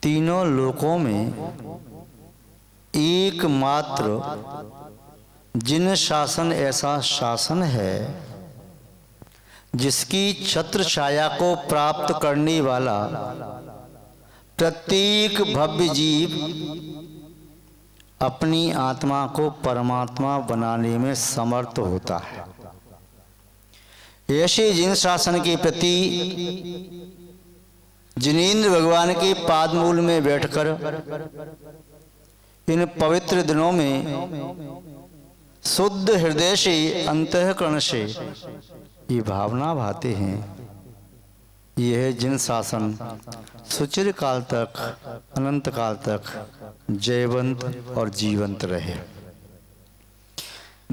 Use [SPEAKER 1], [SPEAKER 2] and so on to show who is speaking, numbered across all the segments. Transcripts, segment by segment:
[SPEAKER 1] तीनों लोकों में एकमात्र जिन शासन ऐसा शासन है जिसकी छत्र छाया को प्राप्त करने वाला प्रत्येक भव्य जीव अपनी आत्मा को परमात्मा बनाने में समर्थ होता है। ऐसे जिन शासन के प्रति जिनेंद्र भगवान के पादमूल में बैठकर इन पवित्र दिनों में शुद्ध हृदय से अंतःकरण से ये भावना भाते हैं, यह जिन शासन सुचिर काल तक अनंत काल तक जयवंत और जीवंत रहे।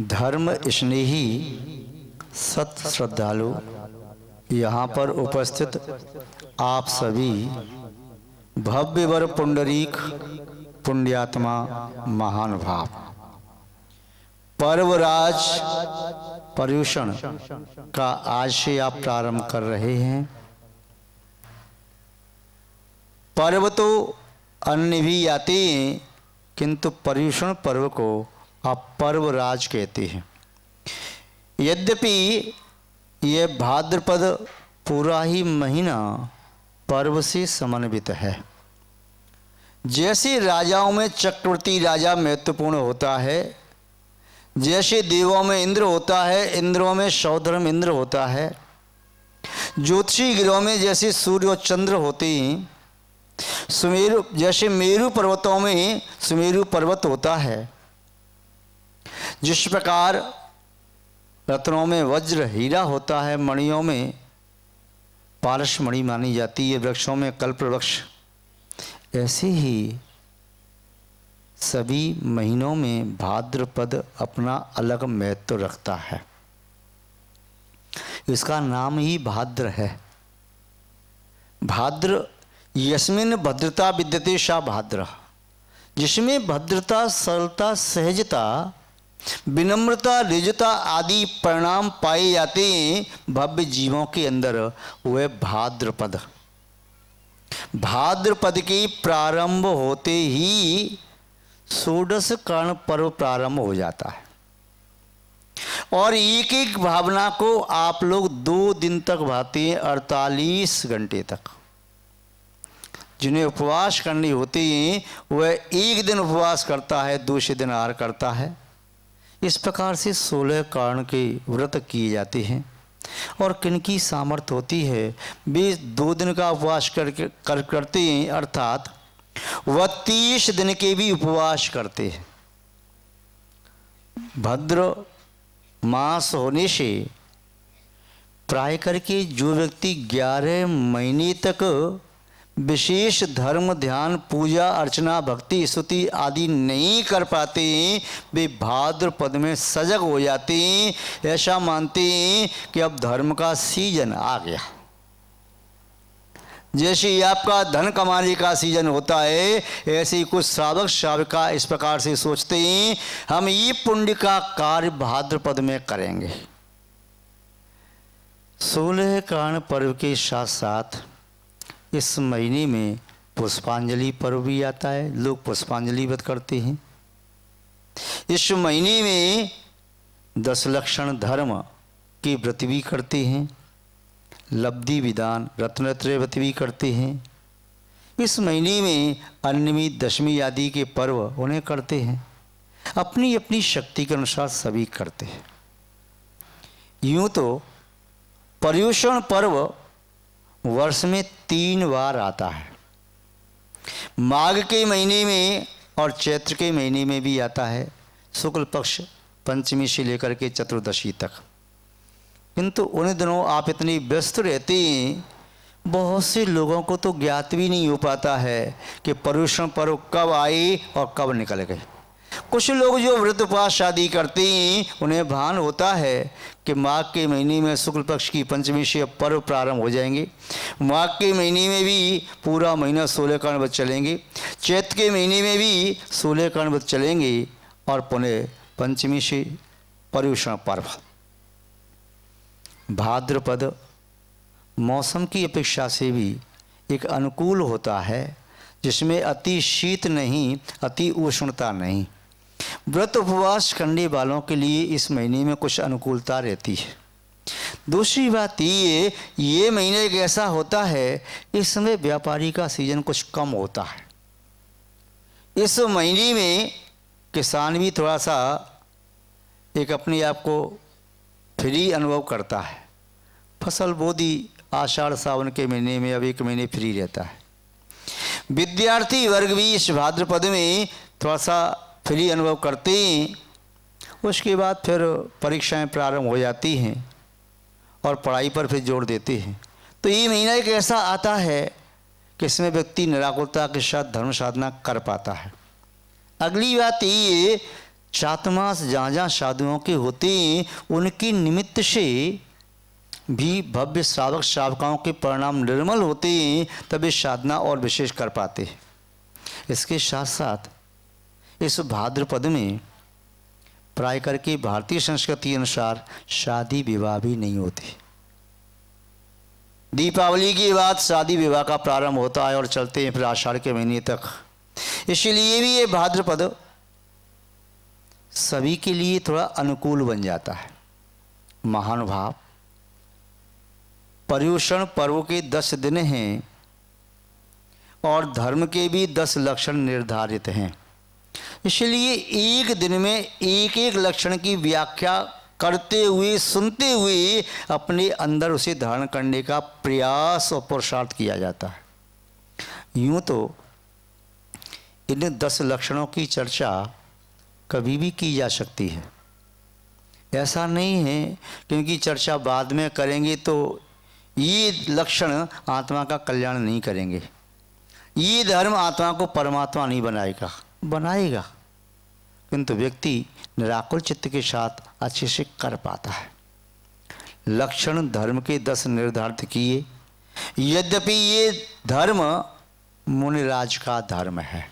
[SPEAKER 1] धर्म स्नेही सत श्रद्धालु यहाँ पर उपस्थित आप सभी भव्य वर पुंडरीक पुण्यात्मा महान भाव पर्वराज पर्युषण का आज से आप प्रारंभ कर रहे हैं। पर्व तो अन्य भी आते हैं किंतु पर्युषण पर्व को आप पर्वराज कहते हैं। यद्यपि यह भाद्रपद पूरा ही महीना पर्व से समन्वित है। जैसे राजाओं में चक्रवर्ती राजा महत्वपूर्ण होता है, जैसे देवों में इंद्र होता है, इंद्रों में सौधर्म इंद्र होता है, ज्योतिषी ग्रहों में जैसे सूर्य और चंद्र होते हैं, सुमेरु जैसे मेरु पर्वतों में सुमेरु पर्वत होता है, जिस प्रकार रत्नों में वज्र हीरा होता है, मणियों में पारस मणि मानी जाती है, वृक्षों में कल्प वृक्ष, ऐसे ही सभी महीनों में भाद्रपद अपना अलग महत्व रखता है। इसका नाम ही भाद्र है। भाद्र यस्मिन भद्रता विद्यते सा भाद्र, जिसमें भद्रता सरलता सहजता विनम्रता रिजता आदि परिणाम पाए जाते हैं भव्य जीवों के अंदर, वह भाद्रपद। भाद्रपद के प्रारंभ होते ही षोडश कर्ण पर्व प्रारंभ हो जाता है और एक एक भावना को आप लोग 2 दिन तक भाते हैं, 48 घंटे तक। जिन्हें उपवास करनी होती हैं वह एक दिन उपवास करता है, दूसरे दिन आहार करता है। इस प्रकार से 16 कर्ण के व्रत किए जाते हैं और किनकी सामर्थ्य होती है वे 2 दिन का उपवास करते हैं, अर्थात वह 30 दिन के भी उपवास करते हैं। भद्र मास होने से प्राय करके जो व्यक्ति 11 महीने तक विशेष धर्म ध्यान पूजा अर्चना भक्ति स्तुति आदि नहीं कर पाते हैं, वे भाद्रपद में सजग हो जाते हैं, ऐसा मानते हैं कि अब धर्म का सीजन आ गया। जैसे आपका धन कमाने का सीजन होता है, ऐसे ही कुछ श्रावक श्राविका इस प्रकार से सोचते हैं हम ये पुण्य का कार्य भाद्रपद में करेंगे। 16 कर्ण पर्व के साथ साथ इस महीने में पुष्पांजलि पर्व भी आता है। लोग पुष्पांजलि व्रत करते हैं। इस महीने में 10 लक्षण धर्म के व्रत भी करते हैं, लब्धि विधान रत्नत्रय व्रत भी करते हैं। इस महीने में अन्नमी दशमी आदि के पर्व उन्हें करते हैं, अपनी अपनी शक्ति के अनुसार सभी करते हैं। यूँ तो पर्युषण पर्व वर्ष में 3 बार आता है। माघ के महीने में और चैत्र के महीने में भी आता है, शुक्ल पक्ष पंचमी से लेकर के चतुर्दशी तक। किंतु उन दिनों आप इतनी व्यस्त रहते हैं, बहुत से लोगों को तो ज्ञात भी नहीं हो पाता है कि पर्युषण पर्व कब आए और कब निकल गए। कुछ लोग जो व्रत उपवास आदि करते हैं उन्हें भान होता है कि माघ के महीने में शुक्ल पक्ष की पंचमी से पर्व प्रारंभ हो जाएंगे, माघ के महीने में भी पूरा महीना 16 कर्ण व्रत चलेंगे, चैत्र के महीने में भी 16 कर्ण व्रत चलेंगे और पुनः पंचमी से पर्युषण पर्व। भाद्रपद मौसम की अपेक्षा से भी एक अनुकूल होता है, जिसमें अति शीत नहीं, अति उष्णता नहीं। व्रत उपवास करने वालों के लिए इस महीने में कुछ अनुकूलता रहती है। दूसरी बात ये महीने एक ऐसा होता है, इस समय व्यापारी का सीजन कुछ कम होता है। इस महीने में किसान भी थोड़ा सा एक अपने आप को फ्री अनुभव करता है। फसल बो दी आषाढ़ सावन के महीने में, अब एक महीने फ्री रहता है। विद्यार्थी वर्ग भी इस भाद्रपद में थोड़ा सा फ्री अनुभव करते हैं। उसके बाद फिर परीक्षाएं प्रारंभ हो जाती हैं और पढ़ाई पर फिर जोर देते हैं। तो ये महीना एक ऐसा आता है कि इसमें व्यक्ति निराकुरता के साथ धर्म साधना कर पाता है। अगली बात ये, चातुर्मास जहाँ जहाँ साधुओं के होते हैं उनकी निमित्त से भी भव्य श्रावक श्रावकाओं के परिणाम निर्मल होते हैं, तभी साधना और विशेष कर पाते हैं। इसके साथ साथ इस भाद्रपद में प्राय करके भारतीय संस्कृति अनुसार शादी विवाह भी नहीं होती। दीपावली के बाद शादी विवाह का प्रारंभ होता है और चलते हैं फिर आषाढ़ के महीने तक। इसलिए भी ये भाद्रपद सभी के लिए थोड़ा अनुकूल बन जाता है। महानुभाव, पर्युषण पर्व के 10 दिन हैं और धर्म के भी 10 लक्षण निर्धारित हैं। इसलिए एक दिन में एक एक लक्षण की व्याख्या करते हुए, सुनते हुए अपने अंदर उसे धारण करने का प्रयास और पुरुषार्थ किया जाता है। यूँ तो इन 10 लक्षणों की चर्चा कभी भी की जा सकती है। ऐसा नहीं है क्योंकि चर्चा बाद में करेंगे तो ये लक्षण आत्मा का कल्याण नहीं करेंगे, ये धर्म आत्मा को परमात्मा नहीं बनाएगा, किंतु व्यक्ति निराकुल चित्त के साथ अच्छे से कर पाता है। लक्षण धर्म के 10 निर्धारित किए। यद्यपि ये धर्म मुनिराज का धर्म है,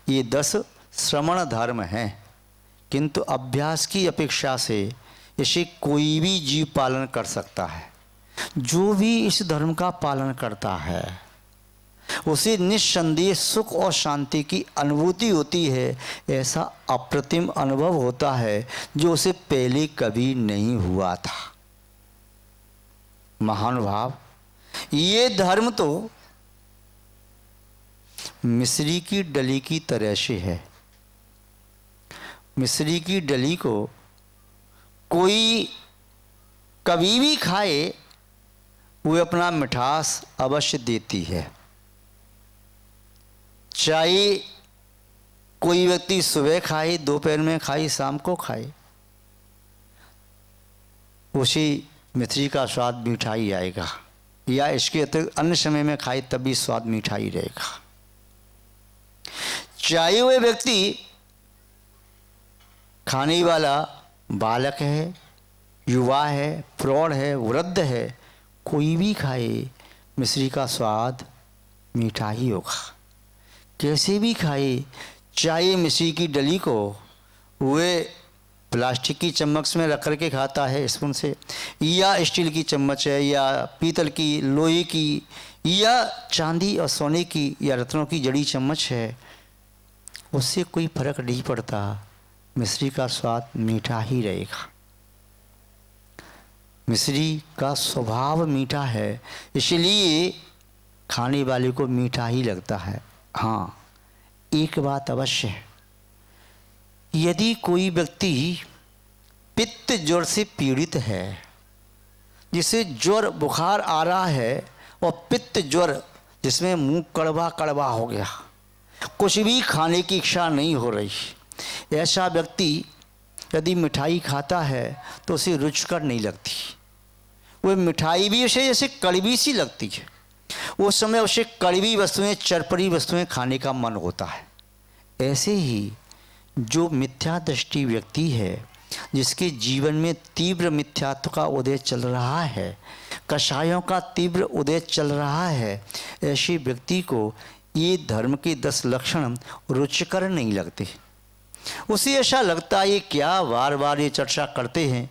[SPEAKER 1] ये 10 श्रमण धर्म है, किंतु अभ्यास की अपेक्षा से इसे कोई भी जीव पालन कर सकता है। जो भी इस धर्म का पालन करता है उसे निस्संदेह सुख और शांति की अनुभूति होती है। ऐसा अप्रतिम अनुभव होता है जो उसे पहले कभी नहीं हुआ था। महानुभाव, ये धर्म तो मिश्री की डली की तरह से है। मिश्री की डली को कोई कभी भी खाए वो अपना मिठास अवश्य देती है। चाहे कोई व्यक्ति सुबह खाए, दोपहर में खाए, शाम को खाए, उसी मिश्री का स्वाद मीठा ही आएगा, या इसके अतिरिक्त अन्य समय में खाए तब भी स्वाद मीठा ही रहेगा। चाहे वह व्यक्ति खाने वाला बालक है, युवा है, प्रौढ़ है, वृद्ध है, कोई भी खाए मिश्री का स्वाद मीठा ही होगा। कैसे भी खाए, चाहे मिश्री की डली को वे प्लास्टिक की चम्मच में रख करके खाता है स्पून से, या स्टील की चम्मच है, या पीतल की, लोहे की, या चांदी और सोने की या रत्नों की जड़ी चम्मच है, उससे कोई फर्क नहीं पड़ता, मिश्री का स्वाद मीठा ही रहेगा। मिश्री का स्वभाव मीठा है, इसलिए खाने वाले को मीठा ही लगता है। हाँ, एक बात अवश्य है, यदि कोई व्यक्ति पित्त ज्वर से पीड़ित है, जिसे ज्वर बुखार आ रहा है और पित्त ज्वर जिसमें मुंह कड़वा कड़वा हो गया, कुछ भी खाने की इच्छा नहीं हो रही, ऐसा व्यक्ति यदि मिठाई खाता है तो उसे रुचिकर नहीं लगती। वह मिठाई भी उसे जैसे कड़वी सी लगती है, उस समय उसे कड़वी वस्तुएं, चरपरी वस्तुएं खाने का मन होता है। ऐसे ही जो मिथ्या दृष्टि व्यक्ति है, जिसके जीवन में तीव्र मिथ्यात्व का उदय चल रहा है, कषायों का तीव्र उदय चल रहा है, ऐसे व्यक्ति को ये धर्म के 10 लक्षण रुचिकर नहीं लगते। उसे ऐसा लगता है ये क्या बार बार ये चर्चा करते हैं,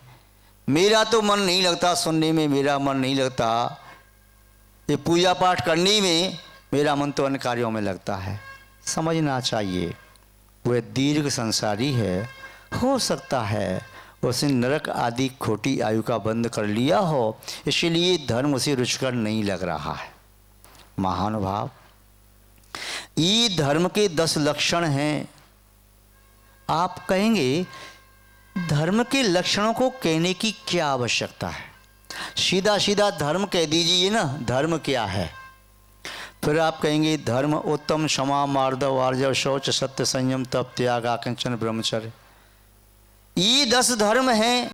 [SPEAKER 1] मेरा तो मन नहीं लगता सुनने में, मेरा मन नहीं लगता ये पूजा पाठ करने में, मेरा मन तो अन्य कार्यों में लगता है। समझना चाहिए वह दीर्घ संसारी है, हो सकता है उसने नरक आदि खोटी आयु का बंद कर लिया हो, इसलिए धर्म उसे रुचकर नहीं लग रहा है। महानुभाव, ये धर्म के 10 लक्षण हैं। आप कहेंगे धर्म के लक्षणों को कहने की क्या आवश्यकता है, सीधा सीधा धर्म कह दीजिए ना, धर्म क्या है। फिर आप कहेंगे धर्म उत्तम क्षमा मार्दव आर्जव शौच सत्य संयम तप त्याग आकिंचन ब्रह्मचर्य, ये 10 धर्म हैं।